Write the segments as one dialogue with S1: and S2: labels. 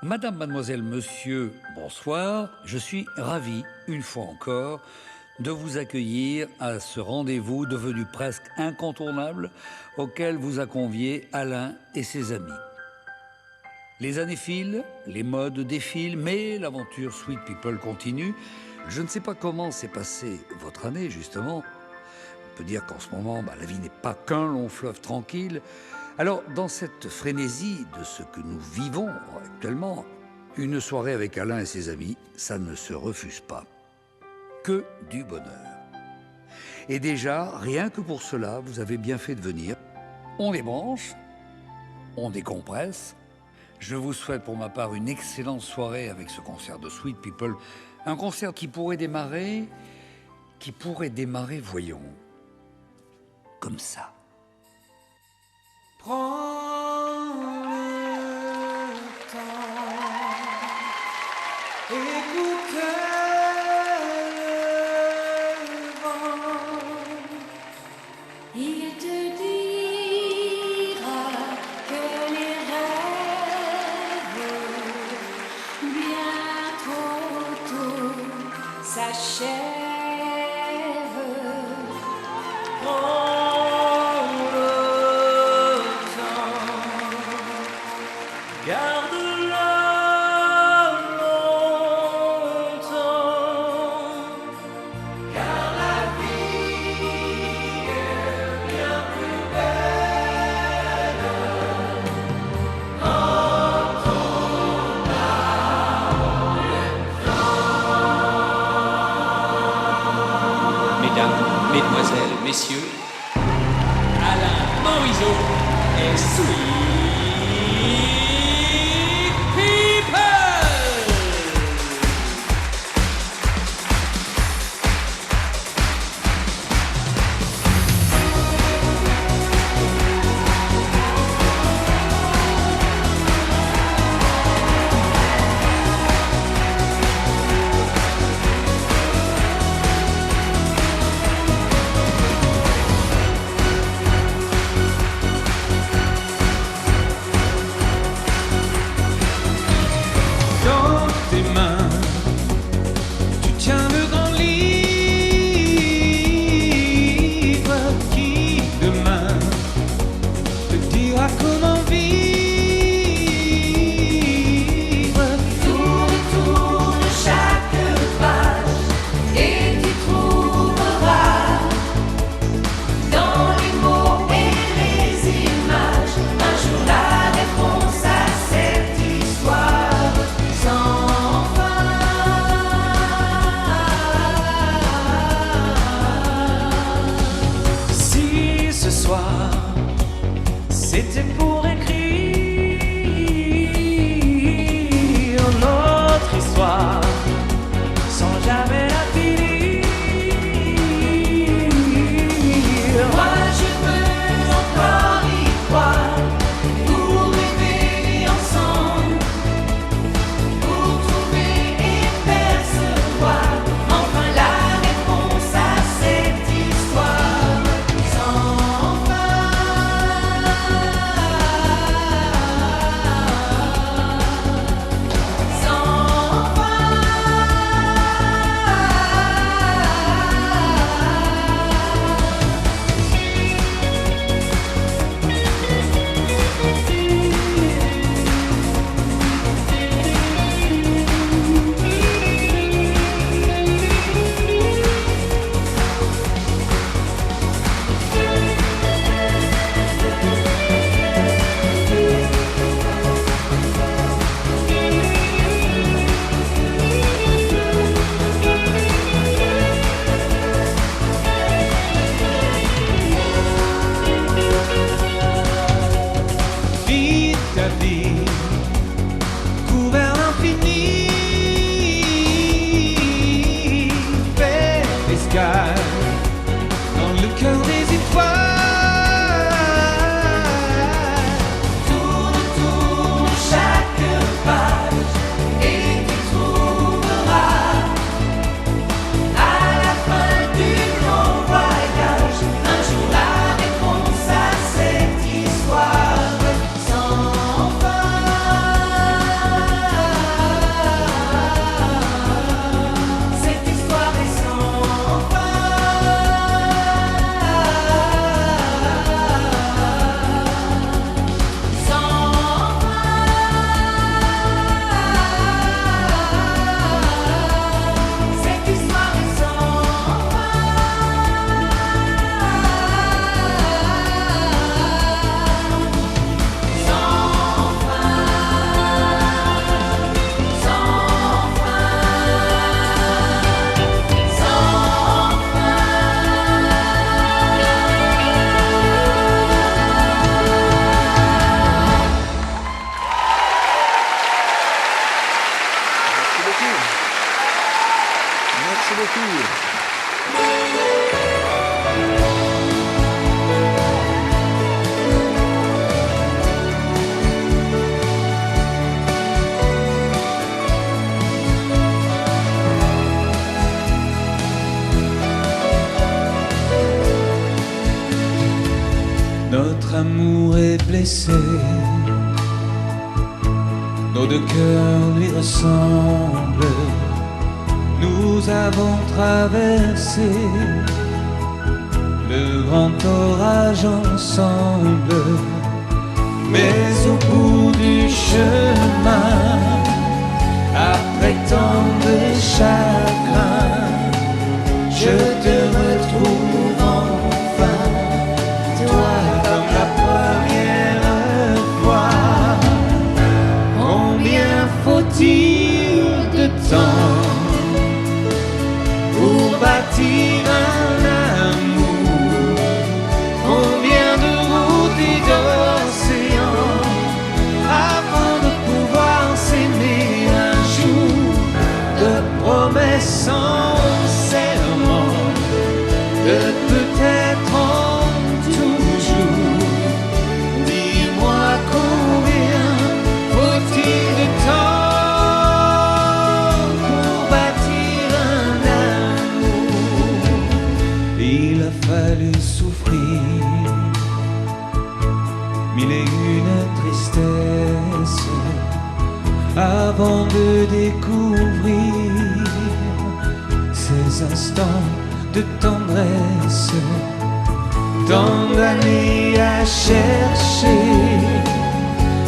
S1: Madame, mademoiselle, monsieur, bonsoir. Je suis ravi, une fois encore, de vous accueillir à ce rendez-vous devenu presque incontournable auquel vous a convié Alain et ses amis. Les années filent, les modes défilent, mais l'aventure Sweet People continue. Je ne sais pas comment s'est passée votre année, justement. On peut dire qu'en ce moment, la vie n'est pas qu'un long fleuve tranquille. Alors, dans cette frénésie de ce que nous vivons actuellement, une soirée avec Alain et ses amis, ça ne se refuse pas. Que du bonheur. Et déjà, rien que pour cela, vous avez bien fait de venir. On débranche, on décompresse. Je vous souhaite pour ma part une excellente soirée avec ce concert de Sweet People. Un concert qui pourrait démarrer, voyons, comme ça.
S2: Prends le temps, écoute le vent,
S3: il te dira que les rêves bien trop tôt s'achèvent.
S2: prends le temps, garde-le longtemps, car la vie est bien plus belle quand on a
S4: Mesdames, Mesdemoiselles, Messieurs, Alain Morisot et Sweet People.
S2: dans tes mains. Tu tiens le grand livre qui demain te dira comment vivre.
S3: Tourne chaque page et tu trouveras dans les mots et les images un jour la réponse à cette histoire sans fin.
S2: Si ce soir c'était pour écrire notre histoire sans jamais la finir,
S3: Moi je veux encore y croire pour rêver ensemble, pour trouver et percevoir enfin la réponse à cette histoire sans fin.
S5: retour.
S2: Notre amour est blessé, nos deux cœurs lui ressemblent. Nous avons traversé le grand orage ensemble, mais au bout du chemin, après tant de chagrin, je te retrouve enfin, toi comme la première fois. Combien faut-il de temps pour bâtir un amour? Combien de routes et d'océans avant de pouvoir s'aimer un jour? De promesses sans serment, de peut-être en toujours. Dis-moi combien faut-il de temps pour bâtir un amour? Il a fallu souffrir mille et une tristesses avant de découvrir ces instants de tendresse. Tant d'années à chercher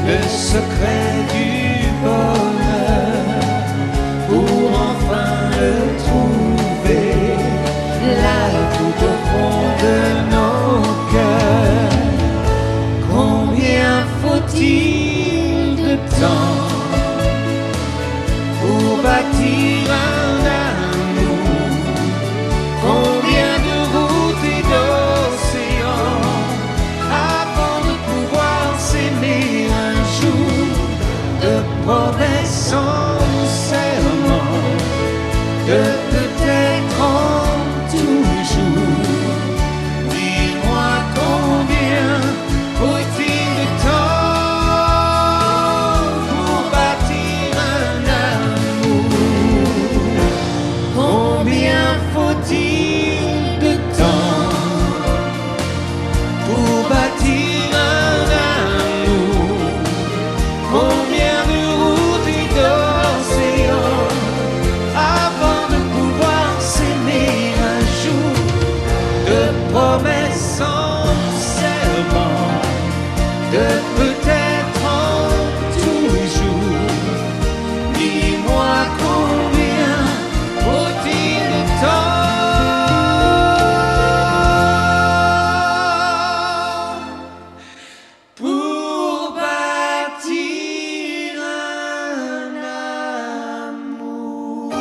S2: le secret du bonheur pour enfin le trouver là tout au fond de nos cœurs. Combien faut-il de temps pour bâtir un amour? Combien de routes et d'océans avant de pouvoir s'aimer un jour? De promesses sans serment, de peut-être en toujours. Dis-moi combien faut-il de temps pour bâtir un amour? Combien faut-il de temps pour bâtir un amour? Combien de routes et d'océans avant de pouvoir s'aimer un jour? De promesses sans serment, de peut-être en toujours. Dis-moi combien faut-il de temps pour bâtir un amour?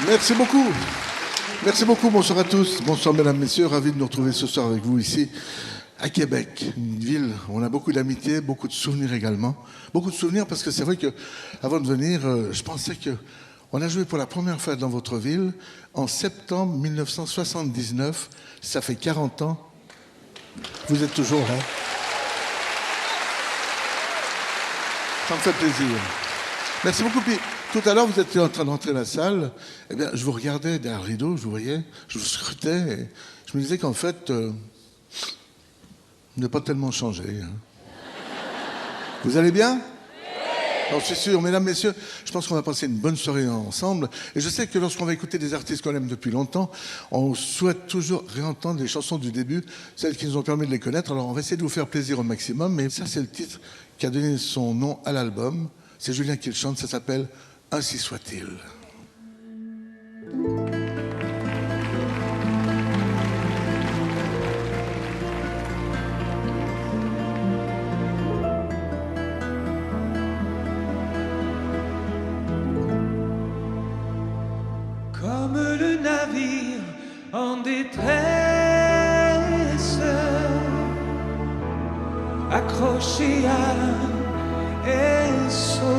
S5: Merci beaucoup. Merci beaucoup, bonsoir à tous. Bonsoir mesdames, messieurs, ravi de nous retrouver ce soir avec vous ici à Québec, une ville où on a beaucoup d'amitié, beaucoup de souvenirs également. Beaucoup de souvenirs parce que c'est vrai que avant de venir, je pensais que on a joué pour la première fois dans votre ville en septembre 1979. Ça fait 40 ans. Vous êtes toujours là. Ça me fait plaisir. Merci beaucoup. Puis, tout à l'heure, vous étiez en train d'entrer dans la salle. Eh bien, je vous regardais derrière le rideau, je vous voyais, je vous scrutais. Et je me disais qu'en fait, vous n'avez pas tellement changé. Hein. Vous allez bien? Alors, je suis sûr, mesdames, messieurs, je pense qu'on va passer une bonne soirée ensemble. Et je sais que lorsqu'on va écouter des artistes qu'on aime depuis longtemps, on souhaite toujours réentendre les chansons du début, celles qui nous ont permis de les connaître. Alors, on va essayer de vous faire plaisir au maximum. Mais ça, c'est le titre qui a donné son nom à l'album. C'est Julien qui le chante, ça s'appelle « Ainsi soit-il ».
S2: Comme le navire en détresse, accroché à SOS,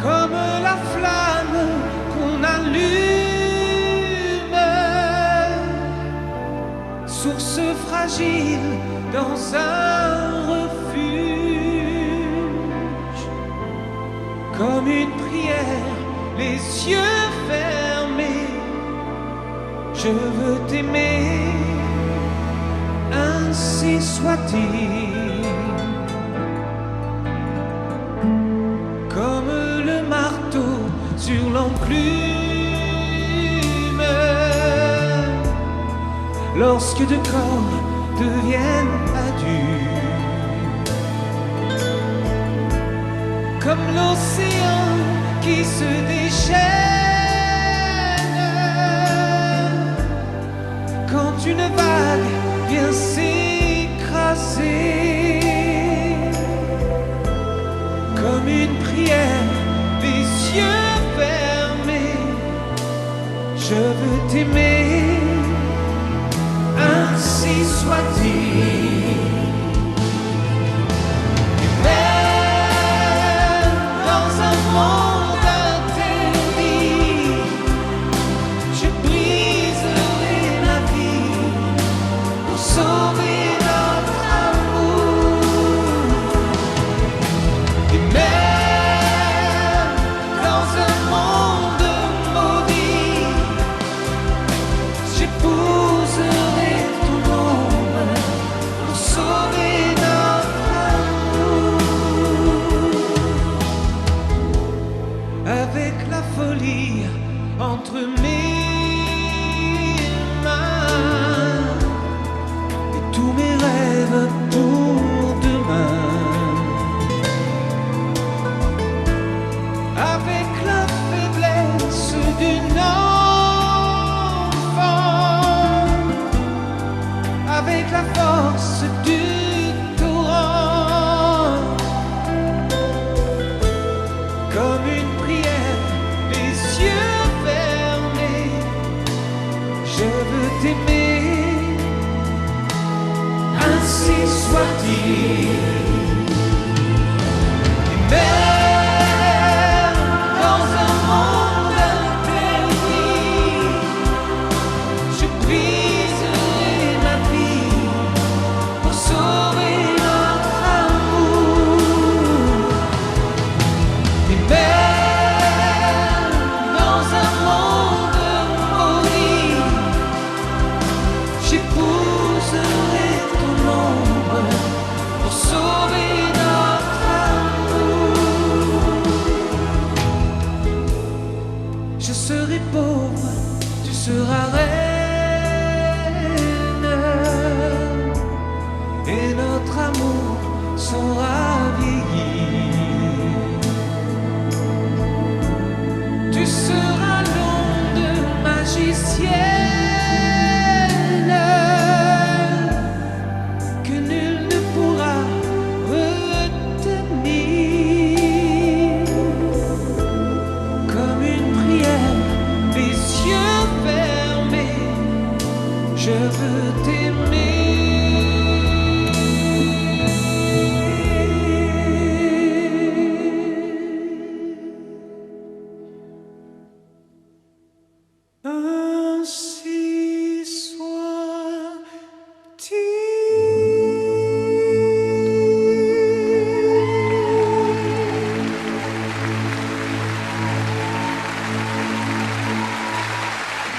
S2: comme la flamme qu'on allume, source fragile dans un refuge, comme une prière, les yeux fermés, je veux t'aimer, ainsi soit-il. Comme le marteau sur l'enclume, lorsque deux corps deviennent adultes, comme l'océan qui se déchaîne quand une vague vient s'écraser, comme une prière, les yeux fermés, je veux t'aimer, ainsi soit-il. Et même dans un monde interdit, je briserai ma vie pour sauver notre amour. Et même dans un monde maudit, j'épouserai ton ombre pour sauver notre amour. Avec la folie entre mes mains et tous mes rêves pour demain, avec la faiblesse d'une enfant, avec la force du torrent, comme une prière, les yeux fermés, je veux t'aimer, ainsi soit-il. Et même dans un monde interdit, je briserai ma vie pour sauver notre amour. Et même dans un monde maudit, j'épouserai ton ombre pour sauver notre amour. Je serai pauvre, tu seras reine, et notre amour sera vieilli. Tu seras l'onde magicienne que nul ne pourra retenir, comme une prière, les yeux fermés, je veux t'aimer. Ainsi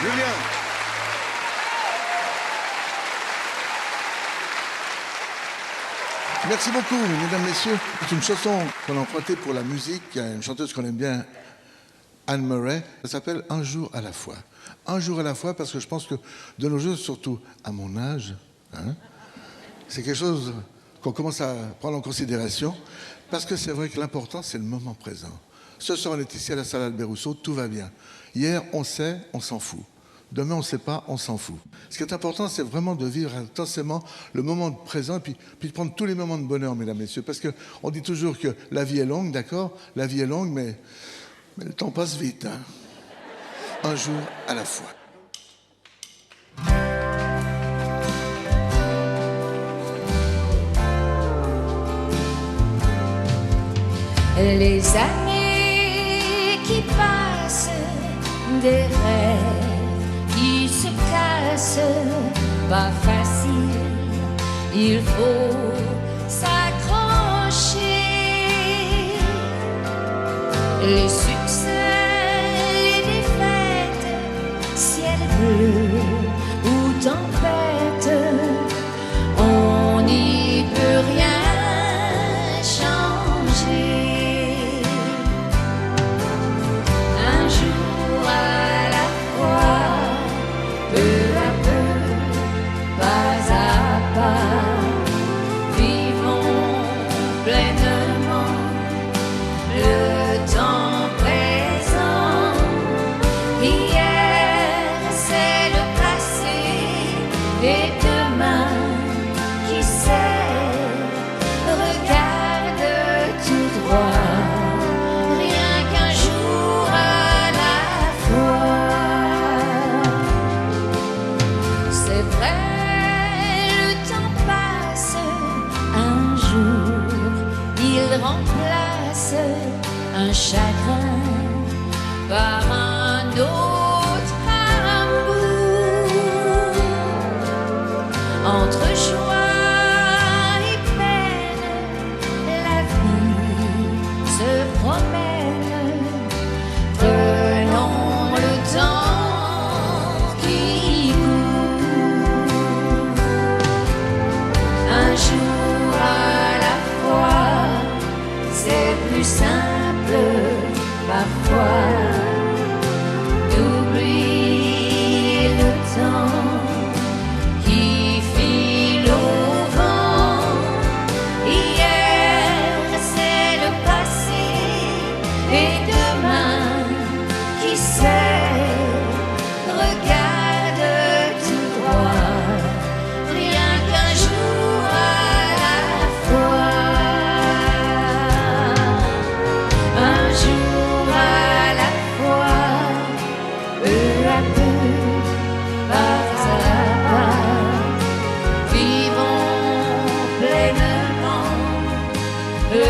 S5: Julien. Merci beaucoup, mesdames, messieurs. C'est une chanson qu'on a empruntée pour la musique. Il y a une chanteuse qu'on aime bien, Anne Murray. Ça s'appelle Un jour à la fois. Un jour à la fois, parce que je pense que de nos jours, surtout à mon âge, hein, c'est quelque chose qu'on commence à prendre en considération, parce que c'est vrai que l'important, c'est le moment présent. Ce soir, on est ici à la salle Albert Rousseau, tout va bien. Hier, on sait, on s'en fout. Demain, on ne sait pas, on s'en fout. Ce qui est important, c'est vraiment de vivre intensément le moment présent et puis de prendre tous les moments de bonheur, mesdames, messieurs. Parce qu'on dit toujours que la vie est longue, d'accord? La vie est longue, mais le temps passe vite. Hein. un jour à la fois.
S6: Les années qui passent, des rêves qui se cassent, pas facile, il faut s'accrocher. Les succès, les défaites, ciel bleu ou tempête, on n'y peut rien changer. Un jour à la fois, peu à peu, pas à pas, vivons pleinement le temps présent. Hier, c'est le passé, et demain, qui sait, regarde tout droit, rien qu'un jour à la fois. C'est vrai, le temps passe, un jour, il remplace un chagrin par un autre amour. Entre joie et peine, la vie se promène. Prenons le temps qui court. Un jour à la fois, c'est plus simple parfois d'oublier le temps qui file au vent. Hier, c'est le passé, et demain, qui sait, regarde tout droit, rien qu'un jour à la fois. Un jour à la fois, peu à peu, pas à pas, vivons pleinement le